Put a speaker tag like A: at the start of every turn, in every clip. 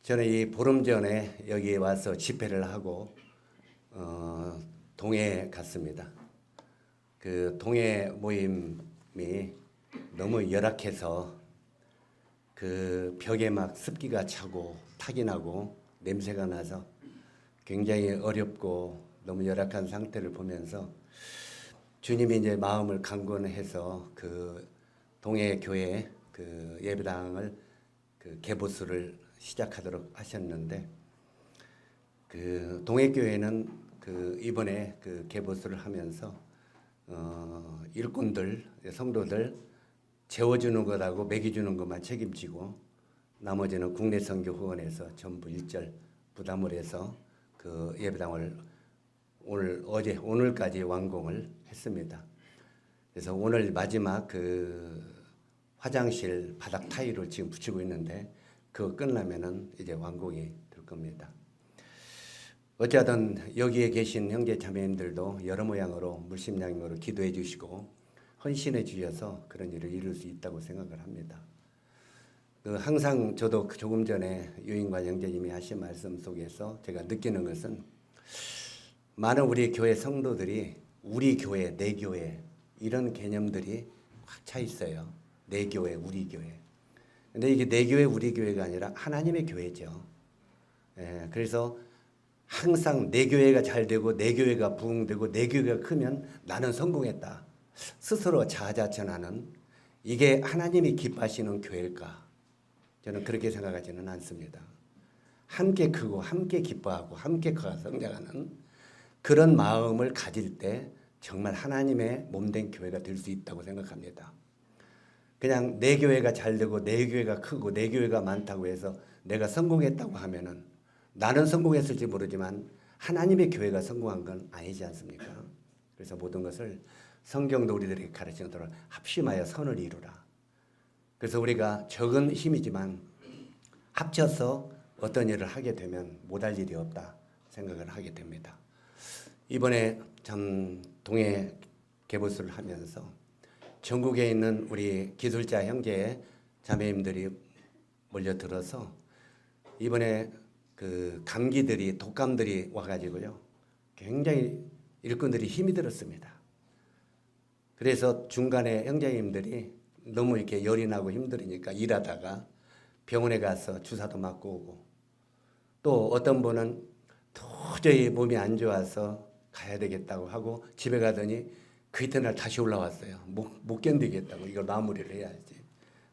A: 저는 이 보름 전에 여기에 와서 집회를 하고 동해에 갔습니다. 그 동해 모임이 너무 열악해서 그 벽에 막 습기가 차고 탁이 나고 냄새가 나서 굉장히 어렵고 너무 열악한 상태를 보면서 주님이 이제 마음을 강권해서 그 동해 교회 그 예배당을 그 개보수를 시작하도록 하셨는데, 그 동해교회는 그 이번에 그 개보수를 하면서 일꾼들 성도들 재워주는 것하고 먹여주는 것만 책임지고 나머지는 국내 선교 후원에서 전부 일절 부담을 해서 그 예배당을 오늘까지 완공을 했습니다. 그래서 오늘 마지막 그 화장실 바닥 타일을 지금 붙이고 있는데 그거 끝나면은 이제 완공이 될 겁니다. 어쨌든 여기에 계신 형제 자매님들도 여러 모양으로 물심양으로 기도해 주시고 헌신해 주셔서 그런 일을 이룰 수 있다고 생각을 합니다. 항상 저도 조금 전에 유인관 형제님이 하신 말씀 속에서 제가 느끼는 것은 많은 우리 교회 성도들이 우리 교회, 내 교회 이런 개념들이 확 차 있어요. 내 교회, 우리 교회. 근데 이게 내 교회, 우리 교회가 아니라 하나님의 교회죠. 그래서 항상 내 교회가 잘 되고 내 교회가 부흥되고 내 교회가 크면 나는 성공했다. 스스로 자아자찬하는 이게 하나님이 기뻐하시는 교회일까? 저는 그렇게 생각하지는 않습니다. 함께 크고 함께 기뻐하고 함께 커 성장하는 그런 마음을 가질 때 정말 하나님의 몸된 교회가 될 수 있다고 생각합니다. 그냥 내 교회가 잘 되고 내 교회가 크고 내 교회가 많다고 해서 내가 성공했다고 하면은 나는 성공했을지 모르지만 하나님의 교회가 성공한 건 아니지 않습니까? 그래서 모든 것을 성경도 우리들에게 가르치는 대로 합심하여 선을 이루라. 그래서 우리가 적은 힘이지만 합쳐서 어떤 일을 하게 되면 못할 일이 없다 생각을 하게 됩니다. 이번에 참 동해 개보수를 하면서 전국에 있는 우리 기술자 형제 자매님들이 몰려들어서 이번에 그 감기들이 독감들이 와가지고요 굉장히 일꾼들이 힘이 들었습니다. 그래서 중간에 형제님들이 너무 이렇게 열이 나고 힘들으니까 일하다가 병원에 가서 주사도 맞고 오고, 또 어떤 분은 도저히 몸이 안 좋아서 가야 되겠다고 하고 집에 가더니 그 이튿날 다시 올라왔어요. 못 견디겠다고 이걸 마무리를 해야지.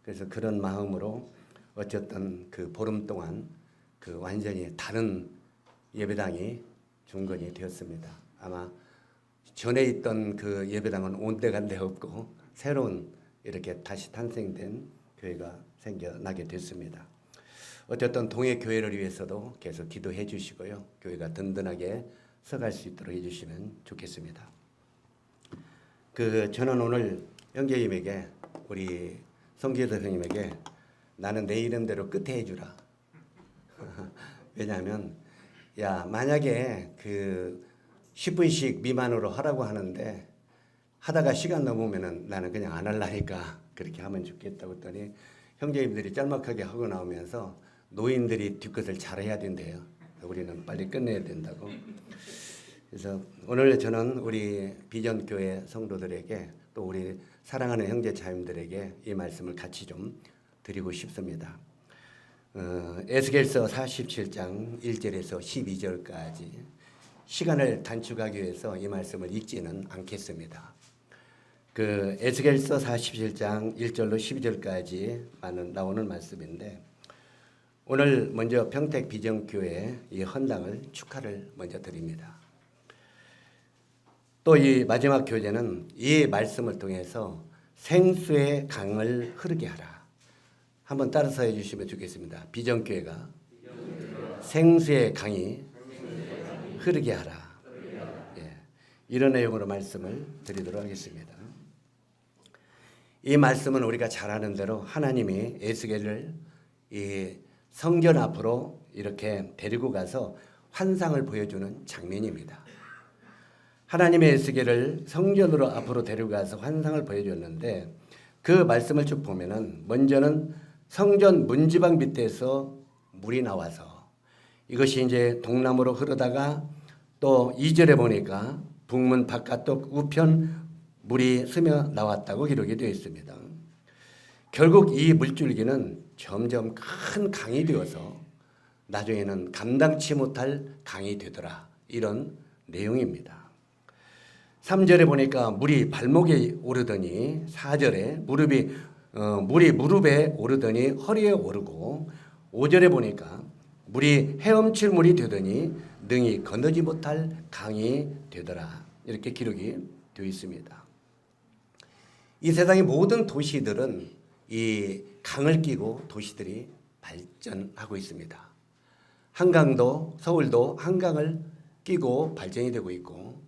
A: 그래서 그런 마음으로 어쨌든 그 보름 동안 그 완전히 다른 예배당이 중건이 되었습니다. 아마 전에 있던 그 예배당은 온데간데 없고 새로운 이렇게 다시 탄생된 교회가 생겨나게 됐습니다. 어쨌든 동해 교회를 위해서도 계속 기도해 주시고요. 교회가 든든하게 서갈 수 있도록 해주시면 좋겠습니다. 저는 오늘 형제님에게 우리 성기도 선생님에게 나는 내 이름대로 끝에 해주라. 왜냐하면 만약에 그 10분씩 미만으로 하라고 하는데 하다가 시간 넘으면은 나는 그냥 안 할라니까 그렇게 하면 좋겠다고 했더니 형제님들이 짤막하게 하고 나오면서 노인들이 뒷것을 잘해야 된대요. 우리는 빨리 끝내야 된다고. 그래서 오늘 저는 우리 비전교회 성도들에게 또 우리 사랑하는 형제 자매들에게 이 말씀을 같이 좀 드리고 싶습니다. 에스겔서 47장 1절에서 12절까지 시간을 단축하기 위해서 이 말씀을 읽지는 않겠습니다. 그 에스겔서 47장 1절로 12절까지 나오는 말씀인데, 오늘 먼저 평택 비전교회 이 헌당을 축하를 먼저 드립니다. 또 이 마지막 교제는 이 말씀을 통해서 생수의 강을 흐르게 하라. 한번 따라서 해주시면 좋겠습니다. 비전교회가 생수의 강이 흐르게 하라. 이런 내용으로 말씀을 드리도록 하겠습니다. 이 말씀은 우리가 잘 아는 대로 하나님이 에스겔을 이 성전 앞으로 이렇게 데리고 가서 환상을 보여주는 장면입니다. 하나님의 에스겔을 성전으로 앞으로 데려가서 환상을 보여줬는데, 그 말씀을 쭉 보면은 먼저는 성전 문지방 밑에서 물이 나와서 이것이 이제 동남으로 흐르다가 또 2절에 보니까 북문 바깥쪽 우편 물이 스며 나왔다고 기록이 되어 있습니다. 결국 이 물줄기는 점점 큰 강이 되어서 나중에는 감당치 못할 강이 되더라. 이런 내용입니다. 3절에 보니까 물이 발목에 오르더니 4절에 물이 무릎에 오르더니 허리에 오르고 5절에 보니까 물이 헤엄칠 물이 되더니 능히 건너지 못할 강이 되더라. 이렇게 기록이 되어 있습니다. 이 세상의 모든 도시들은 이 강을 끼고 도시들이 발전하고 있습니다. 한강도 서울도 한강을 끼고 발전이 되고 있고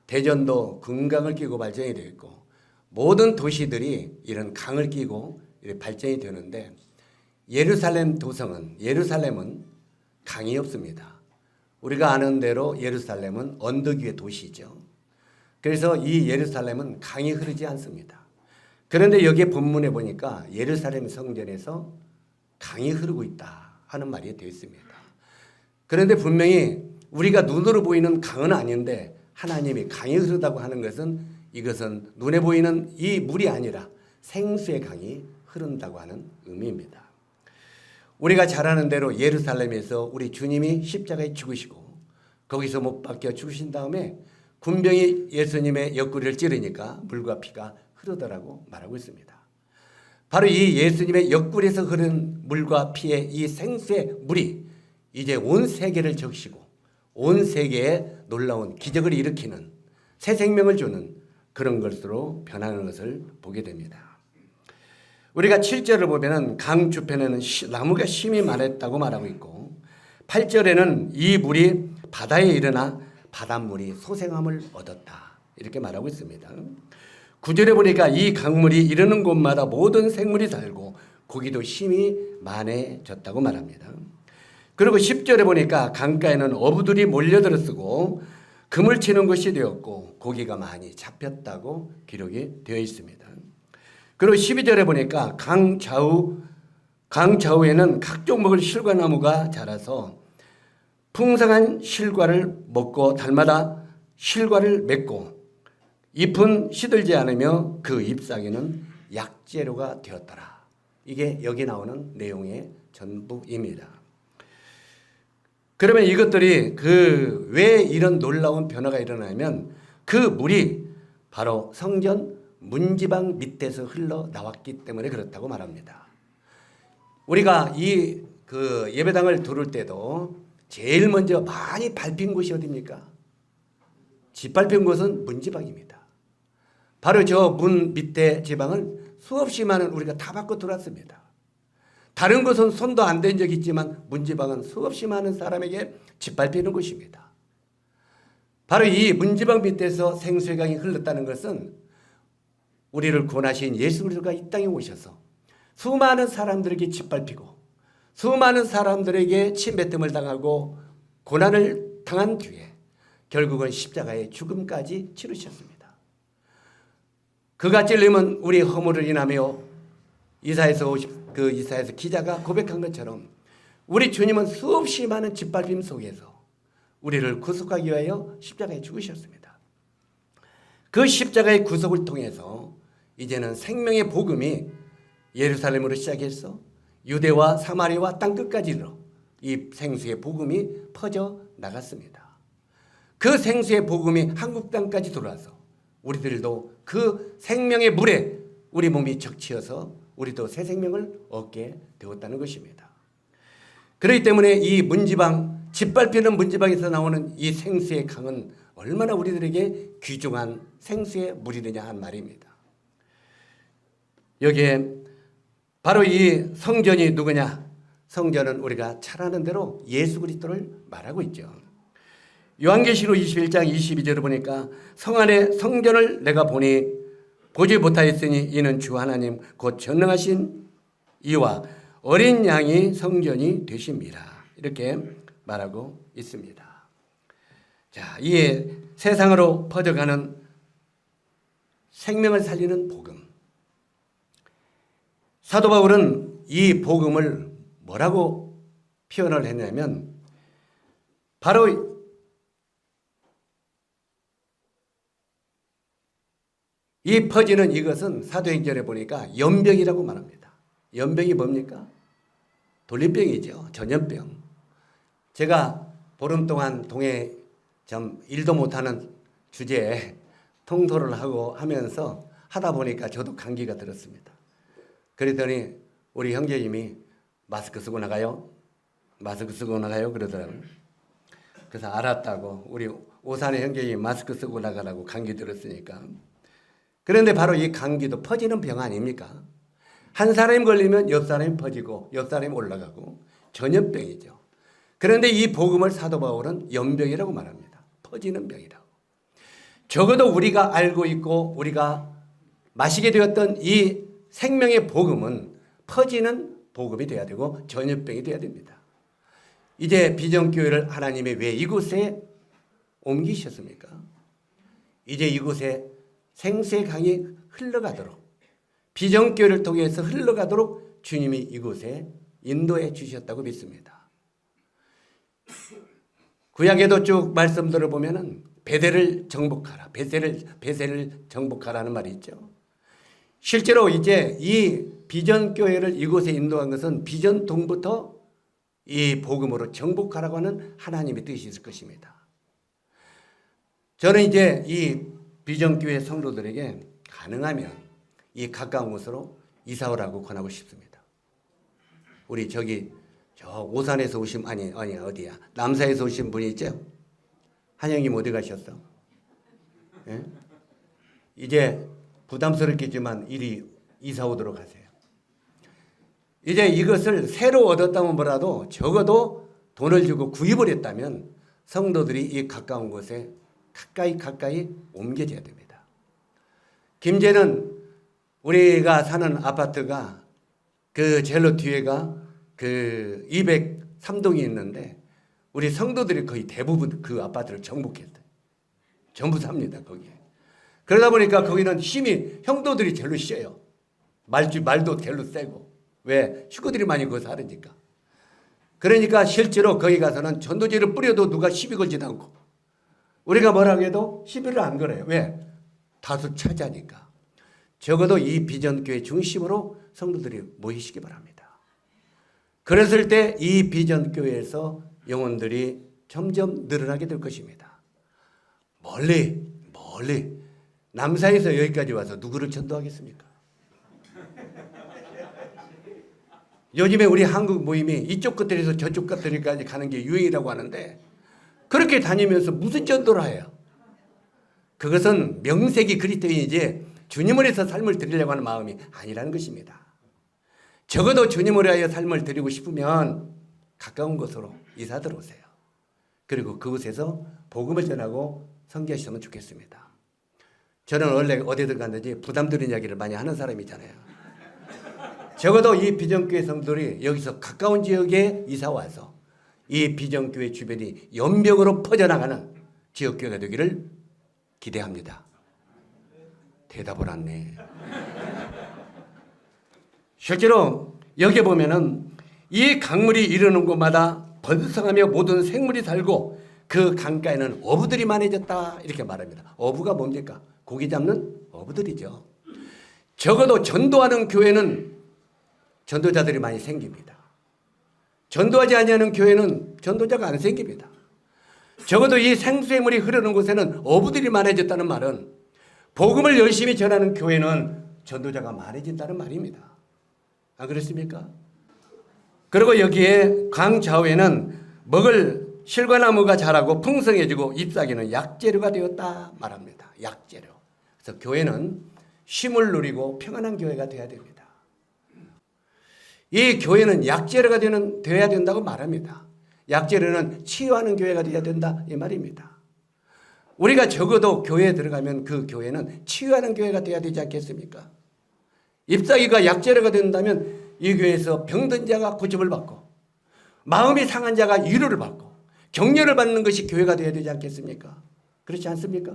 A: 대전도 금강을 끼고 발전이 되어 있고 모든 도시들이 이런 강을 끼고 발전이 되는데 예루살렘 예루살렘은 강이 없습니다. 우리가 아는 대로 예루살렘은 언덕 위의 도시죠. 그래서 이 예루살렘은 강이 흐르지 않습니다. 그런데 여기 본문에 보니까 예루살렘 성전에서 강이 흐르고 있다 하는 말이 되어 있습니다. 그런데 분명히 우리가 눈으로 보이는 강은 아닌데 하나님이 강이 흐르다고 하는 것은 이것은 눈에 보이는 이 물이 아니라 생수의 강이 흐른다고 하는 의미입니다. 우리가 잘 아는 대로 예루살렘에서 우리 주님이 십자가에 죽으시고 거기서 못 박혀 죽으신 다음에 군병이 예수님의 옆구리를 찌르니까 물과 피가 흐르더라고 말하고 있습니다. 바로 이 예수님의 옆구리에서 흐른 물과 피의 이 생수의 물이 이제 온 세계를 적시고 온 세계에 놀라운 기적을 일으키는 새 생명을 주는 그런 것으로 변하는 것을 보게 됩니다. 우리가 7절을 보면은 강 주편에는 나무가 심이 많았다고 말하고 있고 8절에는 이 물이 바다에 일어나 바닷물이 소생함을 얻었다 이렇게 말하고 있습니다. 9절에 보니까 이 강물이 이르는 곳마다 모든 생물이 살고 고기도 심이 많아졌다고 말합니다. 그리고 10절에 보니까 강가에는 어부들이 몰려들어쓰고 금을 치는 것이 되었고 고기가 많이 잡혔다고 기록이 되어 있습니다. 그리고 12절에 보니까 강 좌우에는 각종 먹을 실과나무가 자라서 풍성한 실과를 먹고 달마다 실과를 맺고 잎은 시들지 않으며 그 잎사귀는 약재료가 되었더라. 이게 여기 나오는 내용의 전부입니다. 그러면 이것들이 왜 이런 놀라운 변화가 일어나냐면 그 물이 바로 성전 문지방 밑에서 흘러 나왔기 때문에 그렇다고 말합니다. 우리가 그 예배당을 들을 때도 제일 먼저 많이 밟힌 곳이 어디입니까? 짓밟힌 곳은 문지방입니다. 바로 저 문 밑에 지방을 수없이 많은 우리가 다 밟고 들어왔습니다. 다른 곳은 손도 안 댄 적이 있지만 문지방은 수없이 많은 사람에게 짓밟히는 곳입니다. 바로 이 문지방 밑에서 생수의 강이 흘렀다는 것은 우리를 구원하신 예수 그리스도가 이 땅에 오셔서 수많은 사람들에게 짓밟히고 수많은 사람들에게 침뱉음을 당하고 고난을 당한 뒤에 결국은 십자가의 죽음까지 치르셨습니다. 그가 찔림은 우리 허물을 인하며 이사야서 기자가 고백한 것처럼 우리 주님은 수없이 많은 짓밟힘 속에서 우리를 구속하기 위하여 십자가에 죽으셨습니다. 그 십자가의 구속을 통해서 이제는 생명의 복음이 예루살렘으로 시작해서 유대와 사마리아와 땅끝까지 이르러 이 생수의 복음이 퍼져 나갔습니다. 그 생수의 복음이 한국 땅까지 들어와서 우리들도 그 생명의 물에 우리 몸이 적치어서 우리도 새 생명을 얻게 되었다는 것입니다. 그렇기 때문에 이 문지방, 짓밟히는 문지방에서 나오는 이 생수의 강은 얼마나 우리들에게 귀중한 생수의 물이느냐 한 말입니다. 여기에 바로 이 성전이 누구냐? 성전은 우리가 잘 아는 대로 예수 그리스도를 말하고 있죠. 요한계시록 21장 22절을 보니까 성 안에 성전을 내가 보지 못하였으니 이는 주 하나님 곧 전능하신 이와 어린 양이 성전이 되심이라 이렇게 말하고 있습니다. 자, 이 세상으로 퍼져가는 생명을 살리는 복음. 사도 바울은 이 복음을 뭐라고 표현을 했냐면 바로 이 퍼지는 이것은 사도행전에 보니까 연병이라고 말합니다. 연병이 뭡니까? 돌림병이죠. 전염병. 제가 보름 동안 동해 좀 일도 못하는 주제에 통솔을 하면서 하다 보니까 저도 감기가 들었습니다. 그랬더니 우리 형제님이 마스크 쓰고 나가요? 마스크 쓰고 나가요? 그러더라고요. 그래서 알았다고 우리 오산의 형제님이 마스크 쓰고 나가라고 감기 들었으니까. 그런데 바로 이 감기도 퍼지는 병 아닙니까? 한 사람이 걸리면 옆 사람이 퍼지고 옆 사람이 올라가고 전염병이죠. 그런데 이 복음을 사도 바울은 연병이라고 말합니다. 퍼지는 병이라고. 적어도 우리가 알고 있고 우리가 마시게 되었던 이 생명의 복음은 퍼지는 복음이 돼야 되고 전염병이 돼야 됩니다. 이제 비전교회를 하나님이 왜 이곳에 옮기셨습니까? 이제 이곳에 생수의 강이 흘러가도록 비전교회를 통해서 흘러가도록 주님이 이곳에 인도해 주셨다고 믿습니다. 구약에도 쭉 말씀들을 보면은 베델을 정복하라, 베델을 정복하라는 말이 있죠. 실제로 이제 이 비전교회를 이곳에 인도한 것은 비전동부터 이 복음으로 정복하라고 하는 하나님의 뜻이 있을 것입니다. 저는 이제 이 비전교회 성도들에게 가능하면 이 가까운 곳으로 이사 오라고 권하고 싶습니다. 우리 저기 저 오산에서 오신 아니 어디야 남사에서 오신 분이 있죠? 한영님 어디 가셨어? 예? 이제 부담스럽겠지만 이리 이사 오도록 하세요. 이제 이것을 새로 얻었다면 뭐라도 적어도 돈을 주고 구입을 했다면 성도들이 이 가까운 곳에 가까이 옮겨져야 됩니다. 김제는 우리가 사는 아파트가 그 젤로 뒤에가 그 203동이 있는데 우리 성도들이 거의 대부분 그 아파트를 정복했어요. 전부 삽니다 거기에. 그러다 보니까 거기는 힘이 형도들이 제일로 세요. 말도 제일로 세고. 왜? 식구들이 많이 거기서 살으니까. 그러니까 실제로 거기 가서는 전도지를 뿌려도 누가 시비 걸지도 않고 우리가 뭐라고 해도 시비를 안 걸어요. 왜? 다수 차지하니까. 적어도 이 비전교회 중심으로 성도들이 모이시기 바랍니다. 그랬을 때 이 비전교회에서 영혼들이 점점 늘어나게 될 것입니다. 멀리 남사에서 여기까지 와서 누구를 전도하겠습니까? 요즘에 우리 한국 모임이 이쪽 것들에서 저쪽 것들까지 가는 게 유행이라고 하는데 그렇게 다니면서 무슨 전도를 해요? 그것은 명색이 그리스도인이지 주님을 위해서 삶을 드리려고 하는 마음이 아니라는 것입니다. 적어도 주님을 위하여 삶을 드리고 싶으면 가까운 곳으로 이사 들어오세요. 그리고 그곳에서 복음을 전하고 선교하시면 좋겠습니다. 저는 원래 어디든 갔는지 부담 드는 이야기를 많이 하는 사람이잖아요. 적어도 이 비전교회 성도들이 여기서 가까운 지역에 이사 와서 이 비전교회 주변이 연병으로 퍼져나가는 지역교회가 되기를 기대합니다. 대답을 안 해. 실제로 여기 보면은 이 강물이 이르는 곳마다 번성하며 모든 생물이 살고 그 강가에는 어부들이 많아졌다 이렇게 말합니다. 어부가 뭡니까? 고기 잡는 어부들이죠. 적어도 전도하는 교회는 전도자들이 많이 생깁니다. 전도하지 아니하는 교회는 전도자가 안 생깁니다. 적어도 이 생수의 물이 흐르는 곳에는 어부들이 많아졌다는 말은 복음을 열심히 전하는 교회는 전도자가 많아진다는 말입니다. 안 그렇습니까? 그리고 여기에 강 좌우에는 먹을 실과나무가 자라고 풍성해지고 잎사귀는 약재료가 되었다 말합니다. 약재료. 그래서 교회는 쉼을 누리고 평안한 교회가 되어야 됩니다. 이 교회는 약재료가 되어야 된다고 말합니다. 약재료는 치유하는 교회가 되어야 된다 이 말입니다. 우리가 적어도 교회에 들어가면 그 교회는 치유하는 교회가 되어야 되지 않겠습니까? 잎사귀가 약재료가 된다면 이 교회에서 병든 자가 고침을 받고 마음이 상한 자가 위로를 받고 격려를 받는 것이 교회가 되어야 되지 않겠습니까? 그렇지 않습니까?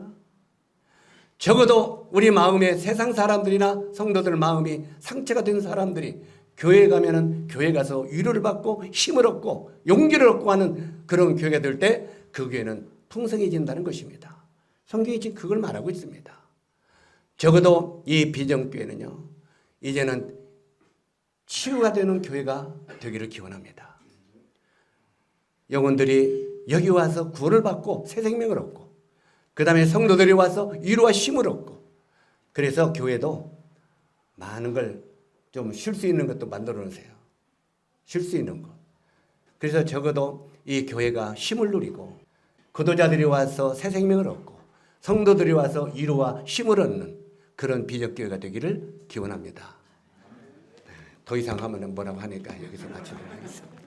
A: 적어도 우리 마음에 세상 사람들이나 성도들 마음이 상처가 된 사람들이 교회에 가면은 교회 가서 위로를 받고 힘을 얻고 용기를 얻고 하는 그런 교회가 될 때 그 교회는 풍성해진다는 것입니다. 성경이 지금 그걸 말하고 있습니다. 적어도 이 비전교회는요, 이제는 치유가 되는 교회가 되기를 기원합니다. 영혼들이 여기 와서 구원을 받고 새 생명을 얻고, 그 다음에 성도들이 와서 위로와 힘을 얻고, 그래서 교회도 많은 걸 좀 쉴 수 있는 것도 만들어 놓으세요. 쉴 수 있는 것. 그래서 적어도 이 교회가 힘을 누리고, 구도자들이 와서 새 생명을 얻고, 성도들이 와서 위로와 힘을 얻는 그런 비전교회가 되기를 기원합니다. 더 이상 하면 뭐라고 하니까 여기서 마치도록 하겠습니다.